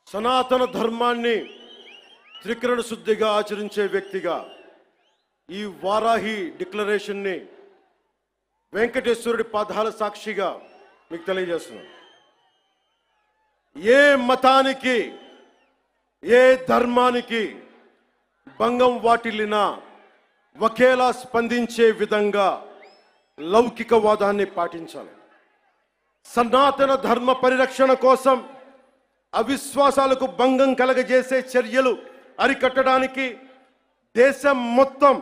సనాతన ధర్మాన్ని త్రికరణ శుద్ధిగా ఆచరించే వ్యక్తిగా ఈ వారాహి డిక్లరేషన్ని వెంకటేశ్వరుడి పాదాల సాక్షిగా మీకు తెలియజేస్తున్నాను. ఏ మతానికి ఏ ధర్మానికి భంగం వాటిల్లినా ఒకేలా స్పందించే విధంగా లౌకికవాదాన్ని పాటించాలి. సనాతన ధర్మ పరిరక్షణ కోసం అవిశ్వాసాలకు భంగం కలగజేసే చర్యలు అరికట్టడానికి దేశం మొత్తం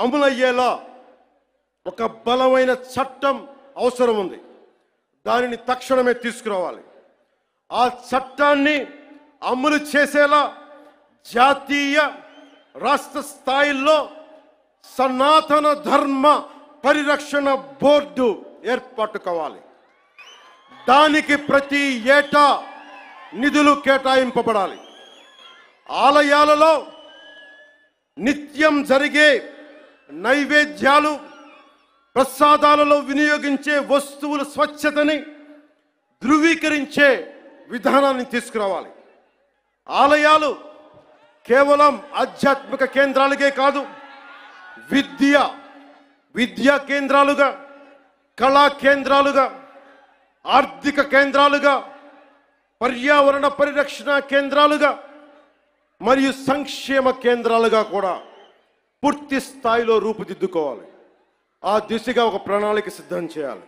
అమలయ్యేలా ఒక బలమైన చట్టం అవసరం ఉంది. దానిని తక్షణమే తీసుకురావాలి. ఆ చట్టాన్ని అమలు చేసేలా జాతీయ రాష్ట్ర స్థాయిల్లో సనాతన ధర్మ పరిరక్షణ బోర్డు ఏర్పాటు కావాలి. దానికి ప్రతి ఏటా నిధులు కేటాయింపబడాలి. ఆలయాలలో నిత్యం జరిగే నైవేద్యాలు, ప్రసాదాలలో వినియోగించే వస్తువుల స్వచ్ఛతని ధృవీకరించే విధానాన్ని తీసుకురావాలి. ఆలయాలు కేవలం ఆధ్యాత్మిక కేంద్రాలుగే కాదు, విద్యా కేంద్రాలుగా, కళా కేంద్రాలుగా, ఆర్థిక కేంద్రాలుగా, పర్యావరణ పరిరక్షణ కేంద్రాలుగా మరియు సంక్షేమ కేంద్రాలుగా కూడా పూర్తి స్థాయిలో రూపుదిద్దుకోవాలి. ఆ దిశగా ఒక ప్రణాళిక సిద్ధం చేయాలి.